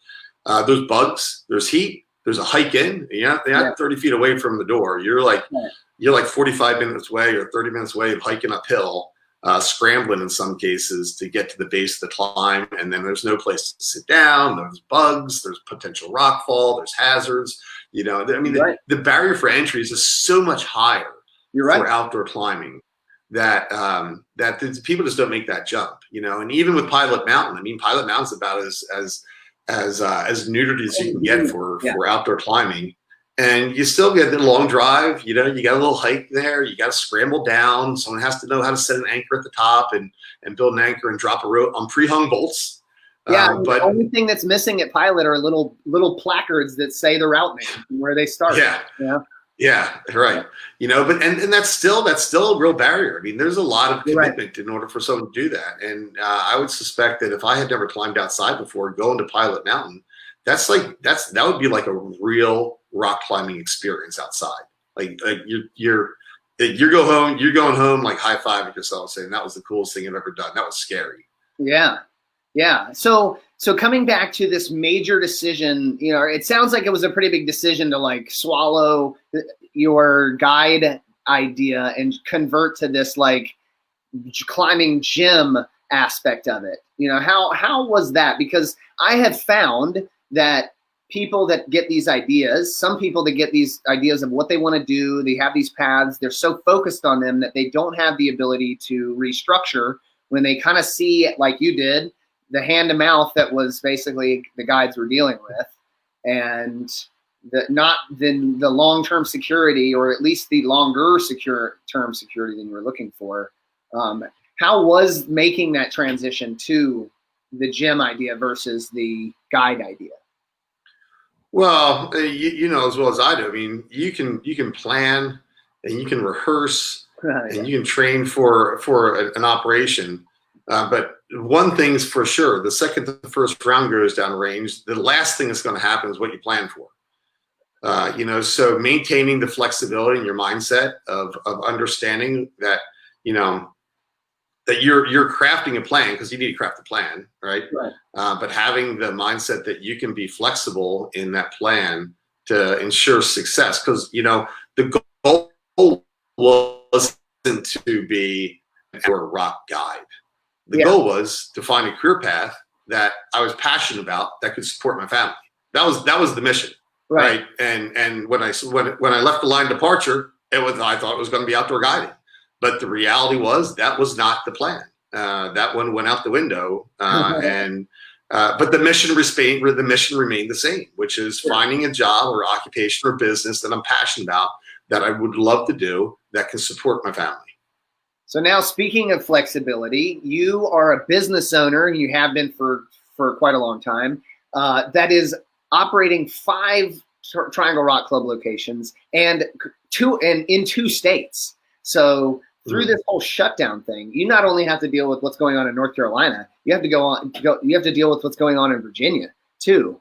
There's bugs. There's heat. There's a hike in. You're not 30 feet away from the door. You're like 45 minutes away or 30 minutes away of hiking uphill, scrambling in some cases to get to the base of the climb. And then there's no place to sit down. There's bugs. There's potential rock fall. There's hazards. The barrier for entry is just so much higher for outdoor climbing that that people just don't make that jump. And even with Pilot Mountain, Pilot Mountain's about as neutered as you can get for outdoor climbing. And you still get the long drive, you got a little hike there, you got to scramble down. Someone has to know how to set an anchor at the top and build an anchor and drop a rope on pre-hung bolts. But the only thing that's missing at Pilot are little placards that say the route name and where they start. Yeah, right. But that's still a real barrier. There's a lot of commitment in order for someone to do that. And I would suspect that if I had never climbed outside before, going to Pilot Mountain, that would be like a real rock climbing experience outside. Like you're going home like high-fiving yourself saying that was the coolest thing I've ever done. That was scary. Yeah. So coming back to this major decision, it sounds like it was a pretty big decision to like swallow your guide idea and convert to this like climbing gym aspect of it. How was that? Because I have found that people that get these ideas, some people that get these ideas of what they want to do, they have these paths, they're so focused on them that they don't have the ability to restructure when they kind of see, like you did, the hand to mouth that was basically the guides were dealing with, and not the long-term security, or at least the longer term security than you were looking for. How was making that transition to the gym idea versus the guide idea? Well, you know as well as I do. You can plan and you can rehearse and you can train for an operation. But one thing's for sure: the second the first round goes down range, the last thing that's going to happen is what you plan for. So maintaining the flexibility in your mindset of understanding that that you're crafting a plan, because you need to craft a plan, right? But having the mindset that you can be flexible in that plan to ensure success, because the goal wasn't to be a rock guide. The goal was to find a career path that I was passionate about that could support my family. That was the mission, right? And when I left the line departure, I thought it was going to be outdoor guiding. But the reality was that was not the plan. That one went out the window, but the mission remained the same, which is finding a job or occupation or business that I'm passionate about, that I would love to do, that can support my family. So now, speaking of flexibility, you are a business owner, and you have been for quite a long time. That is operating 5 Triangle Rock Club locations and in 2 states. So through this whole shutdown thing, you not only have to deal with what's going on in North Carolina, you have to you have to deal with what's going on in Virginia too.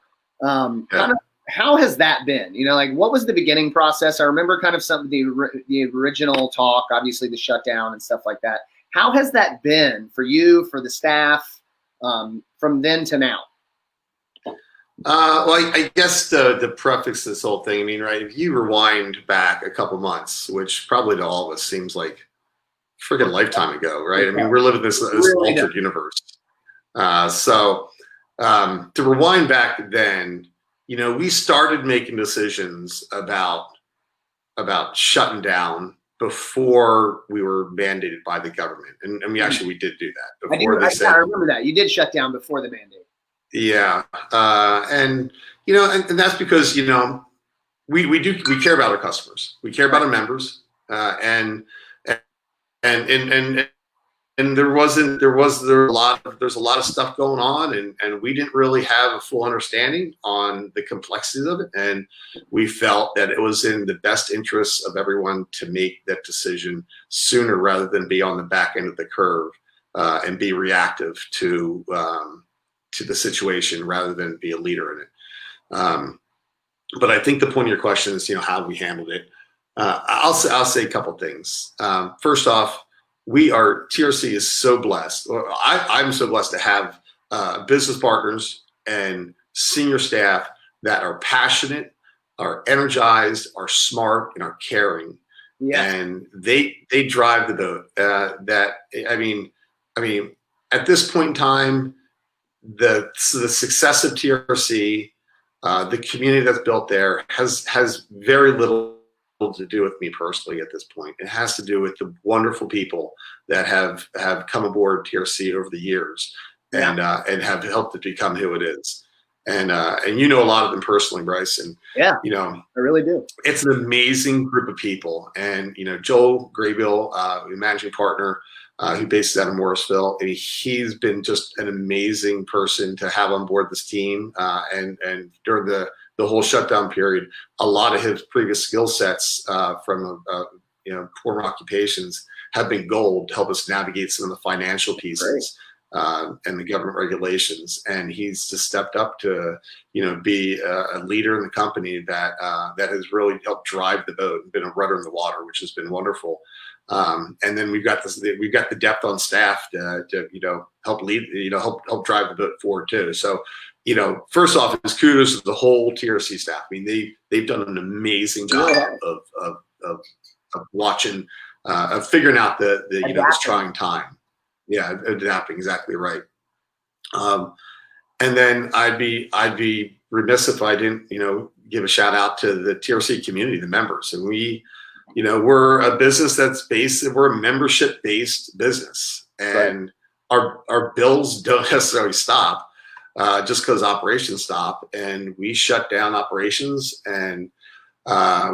How has that been? What was the beginning process? I remember kind of the original talk, obviously the shutdown and stuff like that. How has that been for you, for the staff, from then to now? Well, I guess to preface this whole thing, if you rewind back a couple months, which probably to all of us seems like a freaking lifetime ago, right? We're living this really altered universe. So to rewind back then, we started making decisions about shutting down before we were mandated by the government, and we did do that before they said. I remember that you did shut down before the mandate. Yeah. And, and that's because, we care about our customers. We care about our members. And there's a lot of stuff going on, and we didn't really have a full understanding on the complexities of it, and we felt that it was in the best interests of everyone to make that decision sooner rather than be on the back end of the curve and be reactive to the situation rather than be a leader in it. But I think the point of your question is, how we handled it. I'll say a couple things. First off, TRC is so blessed. I'm so blessed to have business partners and senior staff that are passionate, are energized, are smart, and are caring. Yeah. And they drive the boat. I mean, at this point in time, the success of TRC, the community that's built there has very little to do with me personally at this point. It has to do with the wonderful people that have come aboard TRC over the years and have helped it become who it is. And a lot of them personally, Bryce. And yeah, I really do. It's an amazing group of people. And Joel Graybill, managing partner, who bases out of Morrisville, and he's been just an amazing person to have on board this team. And during the whole shutdown period, a lot of his previous skill sets from former occupations have been gold to help us navigate some of the financial pieces and the government regulations. And he's just stepped up to be a leader in the company that has really helped drive the boat and been a rudder in the water, which has been wonderful. And then we've got the depth on staff to help lead, help drive the boat forward too. So, first off, is kudos to the whole TRC staff. I mean, they've done an amazing job of watching, of figuring out this trying time. Yeah, adapting, exactly right. And then I'd be remiss if I didn't, give a shout out to the TRC community, the members. And we're a business we're a membership based business, and our bills don't necessarily stop just because operations stop, and we shut down operations, and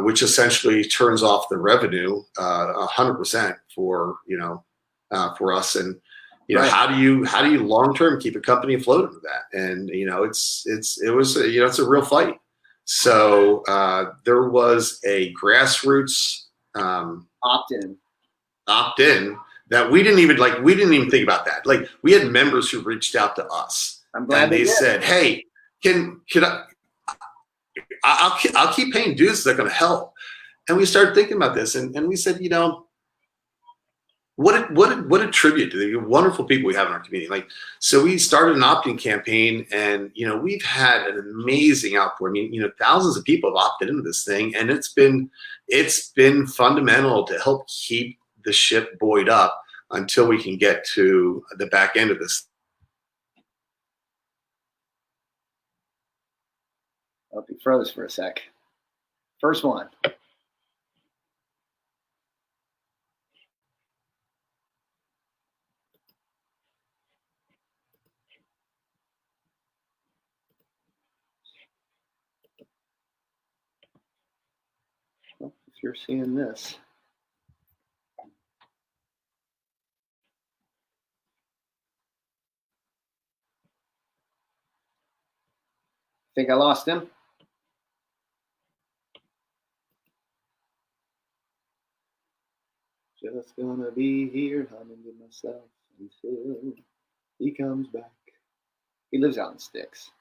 which essentially turns off the revenue 100% for us. And how do you long term keep a company afloat with that? And it's a real fight. So there was a grassroots opt-in that we didn't even think about that. Like, we had members who reached out to us. I'm glad they said, "Hey, can I'll keep paying dues that are going to help." And we started thinking about this, and we said, what a tribute to the wonderful people we have in our community. Like, so we started an opt-in campaign, and we've had an amazing outpour. I mean, thousands of people have opted into this thing, and it's been fundamental to help keep the ship buoyed up until we can get to the back end of this. I'll be froze for a sec. First one. Well, if you're seeing this. Think I lost him? Just gonna be here humming to myself until he comes back. He lives out in Sticks.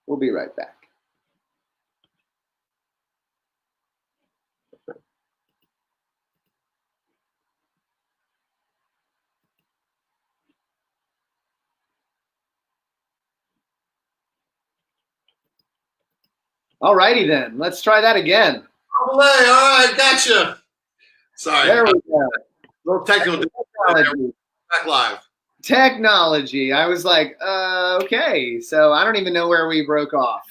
We'll be right back. All righty then. Let's try that again. All right, gotcha. Sorry. There we go. Little technical technology. Back live. Technology. I was like, okay. So I don't even know where we broke off.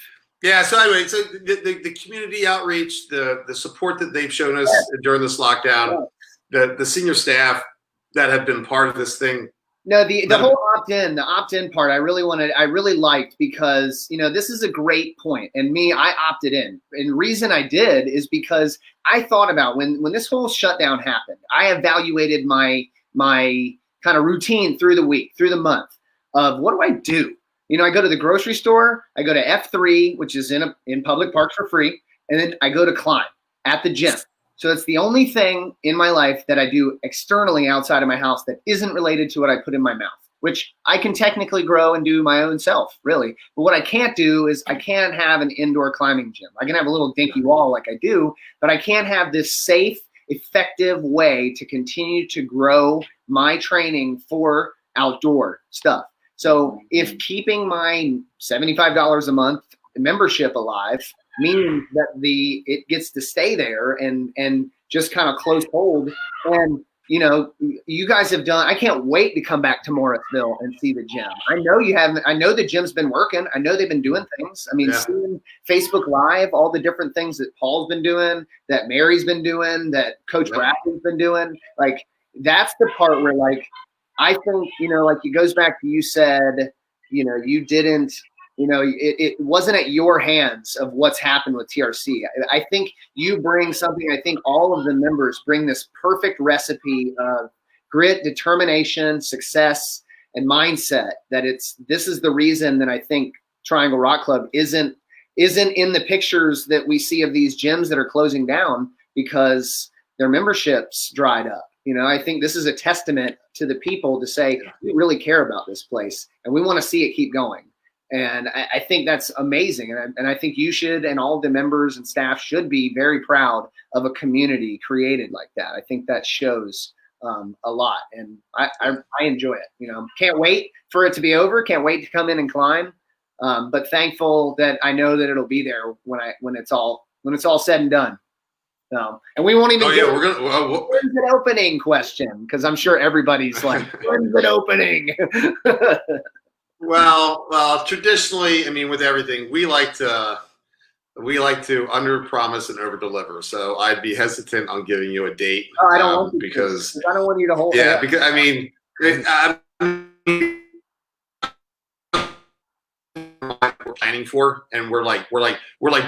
Yeah. So anyway, so the community outreach, the support that they've shown us during this lockdown, the senior staff, that have been part of this thing? No, the whole opt-in part, I really liked, because, you know, this is a great point. And I opted in. And the reason I did is because I thought about when this whole shutdown happened, I evaluated my kind of routine through the week, through the month of what do I do? You know, I go to the grocery store, I go to F3, which is in public parks for free, and then I go to climb at the gym. So it's the only thing in my life that I do externally outside of my house that isn't related to what I put in my mouth, which I can technically grow and do my own self, really. But what I can't do is I can't have an indoor climbing gym. I can have a little dinky wall like I do, but I can't have this safe, effective way to continue to grow my training for outdoor stuff. So if keeping my $75 a month membership alive means that it gets to stay there and just kind of close hold. And, you know, you guys have done, I can't wait to come back to Morrisville and see the gym. I know you haven't, I know the gym's been working. I know they've been doing things. I mean, seeing Facebook Live, all the different things that Paul's been doing, that Mary's been doing, that Coach Bradley's been doing, like, that's the part where, like, I think, you know, like, it goes back to, you said, you know, you didn't, you know, it wasn't at your hands of what's happened with TRC. I think you bring something, I think all of the members bring this perfect recipe of grit, determination, success, and mindset, that this is the reason that I think Triangle Rock Club isn't in the pictures that we see of these gyms that are closing down because their memberships dried up. You know, I think this is a testament to the people to say, we really care about this place and we want to see it keep going. And I think that's amazing. And I think you should, and all the members and staff should be very proud of a community created like that. I think that shows a lot. And I enjoy it. You know, can't wait for it to be over. Can't wait to come in and climb. But thankful that I know that it'll be there when it's all said and done. And we won't even get when's it opening question, because I'm sure everybody's like, when's it opening? Well, traditionally, I mean, with everything, we like to under promise and over deliver. So I'd be hesitant on giving you a date. Oh, I don't want you because I don't want you to hold. Yeah, because I mean, we're planning for, and we're like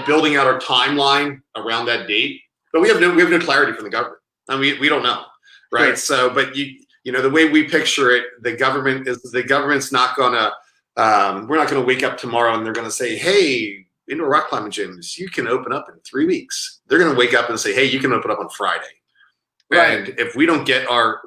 building out our timeline around that date, but we have no clarity from the government. I mean, we don't know, right? Sure. So, but you know, the way we picture it, the government's not gonna, we're not gonna wake up tomorrow and they're gonna say, hey, indoor rock climbing gyms, you can open up in 3 weeks. They're gonna wake up and say, hey, you can open up on Friday. Right. And if we don't get our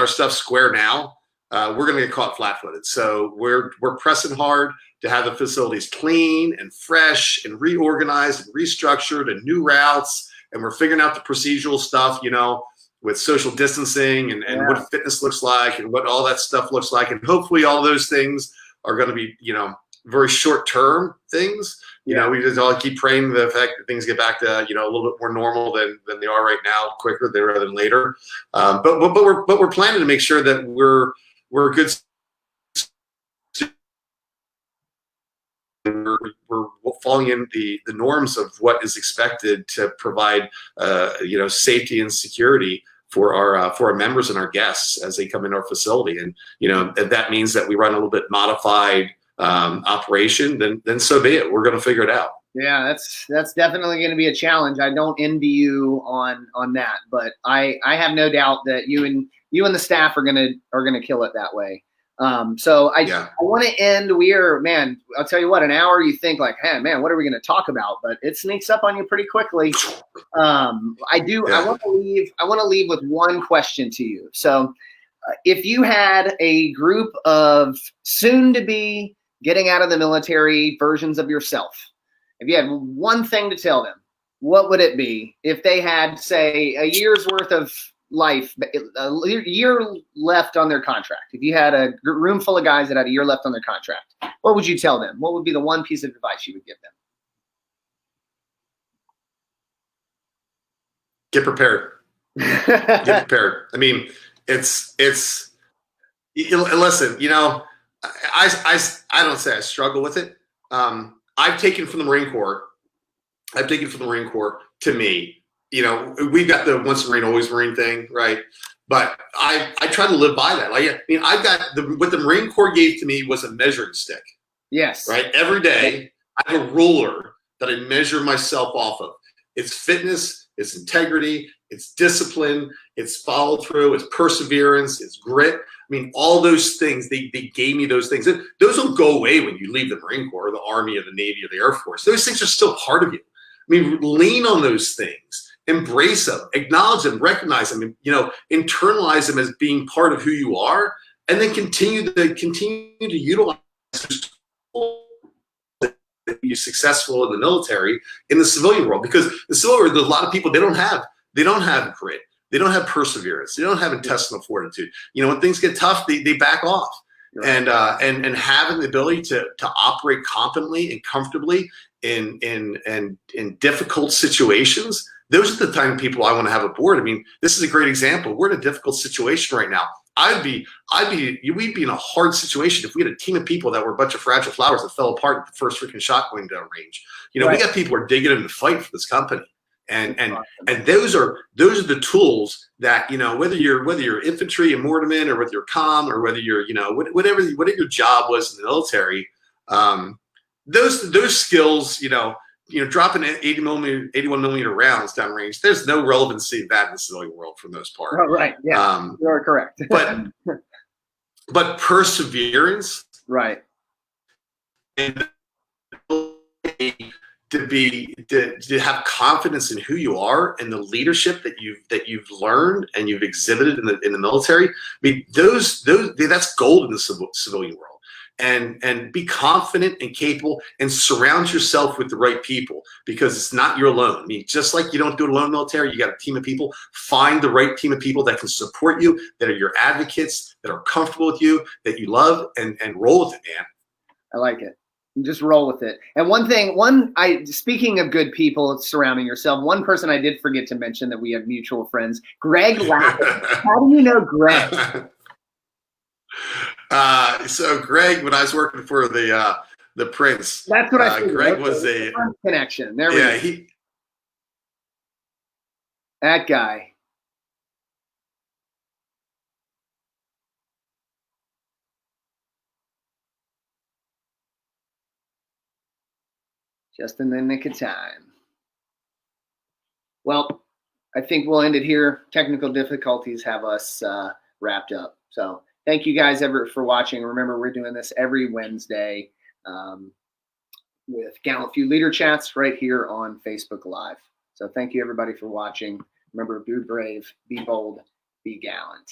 stuff square now, we're gonna get caught flat-footed. So we're pressing hard to have the facilities clean and fresh and reorganized and restructured and new routes. And we're figuring out the procedural stuff, you know, with social distancing and what fitness looks like and what all that stuff looks like. And hopefully all those things are going to be, you know, very short-term things. You know, we just all keep praying the fact that things get back to, you know, a little bit more normal than they are right now, quicker rather than later. But we're planning to make sure that we're good. We're falling in the norms of what is expected to provide, you know, safety and security for our members and our guests as they come into our facility. And, you know, if that means that we run a little bit modified operation, then so be it. We're going to figure it out. Yeah, that's definitely going to be a challenge. I don't envy you on that, but I have no doubt that you and the staff are gonna kill it that way. So I want to end. I'll tell you what, an hour, you think like, hey man, what are we going to talk about? But it sneaks up on you pretty quickly. I want to leave with one question to you. So if you had a group of soon to be getting out of the military versions of yourself, if you had one thing to tell them, what would it be? If they had, say, a year's worth of life, a year left on their contract. If you had a room full of guys that had a year left on their contract, what would you tell them? What would be the one piece of advice you would give them? Get prepared. Get prepared. I mean, it's listen, you know, I don't say I struggle with it. I've taken from the Marine Corps to me, you know, we've got the once a Marine, always Marine thing, right? But I try to live by that. Like, I mean, I got what the Marine Corps gave to me was a measuring stick. Yes. Right. Every day I have a ruler that I measure myself off of. It's fitness, it's integrity, it's discipline, it's follow through, it's perseverance, it's grit. I mean, all those things, they gave me those things. Those don't go away when you leave the Marine Corps, or the Army, or the Navy, or the Air Force. Those things are still part of you. I mean, lean on those things. Embrace them, acknowledge them, recognize them, and, internalize them as being part of who you are, and then continue to utilize that be successful in the military in the civilian world. Because the civilian world, there's a lot of people, they don't have grit, they don't have perseverance, they don't have intestinal fortitude. When things get tough, they back off. Right. And having the ability to operate competently and comfortably in difficult situations, those are the type of people I want to have aboard. I mean, this is a great example. We're in a difficult situation right now. We'd be in a hard situation if we had a team of people that were a bunch of fragile flowers that fell apart at the first freaking shot going down range. Right. We got people who are digging in to fight for this company. And those are the tools that, whether you're infantry and mortarman, or whether you're comm, or whether you're, whatever your job was in the military, those skills, dropping 81 millimeter rounds downrange, there's no relevancy to that in the civilian world for the most part. Oh, right. Yeah. You're correct. but perseverance, right, and to have confidence in who you are and the leadership that you've learned and you've exhibited in the military. I mean, that's gold in the civilian world. And be confident and capable, and surround yourself with the right people, because it's not you're alone. I mean, just like you don't do it alone in the military, you got a team of people. Find the right team of people that can support you, that are your advocates, that are comfortable with you, that you love, and roll with it, man. I like it. Just roll with it. And speaking of good people surrounding yourself, one person I did forget to mention that we have mutual friends, Greg Lappin. How do you know Greg? So Greg, when I was working for the Prince, that's what I figured. Greg was a connection. There we go. That guy. Just in the nick of time. Well, I think we'll end it here. Technical difficulties have us wrapped up. So thank you guys for watching. Remember, we're doing this every Wednesday with GallantFew Leader Chats right here on Facebook Live. So thank you, everybody, for watching. Remember, be brave, be bold, be gallant.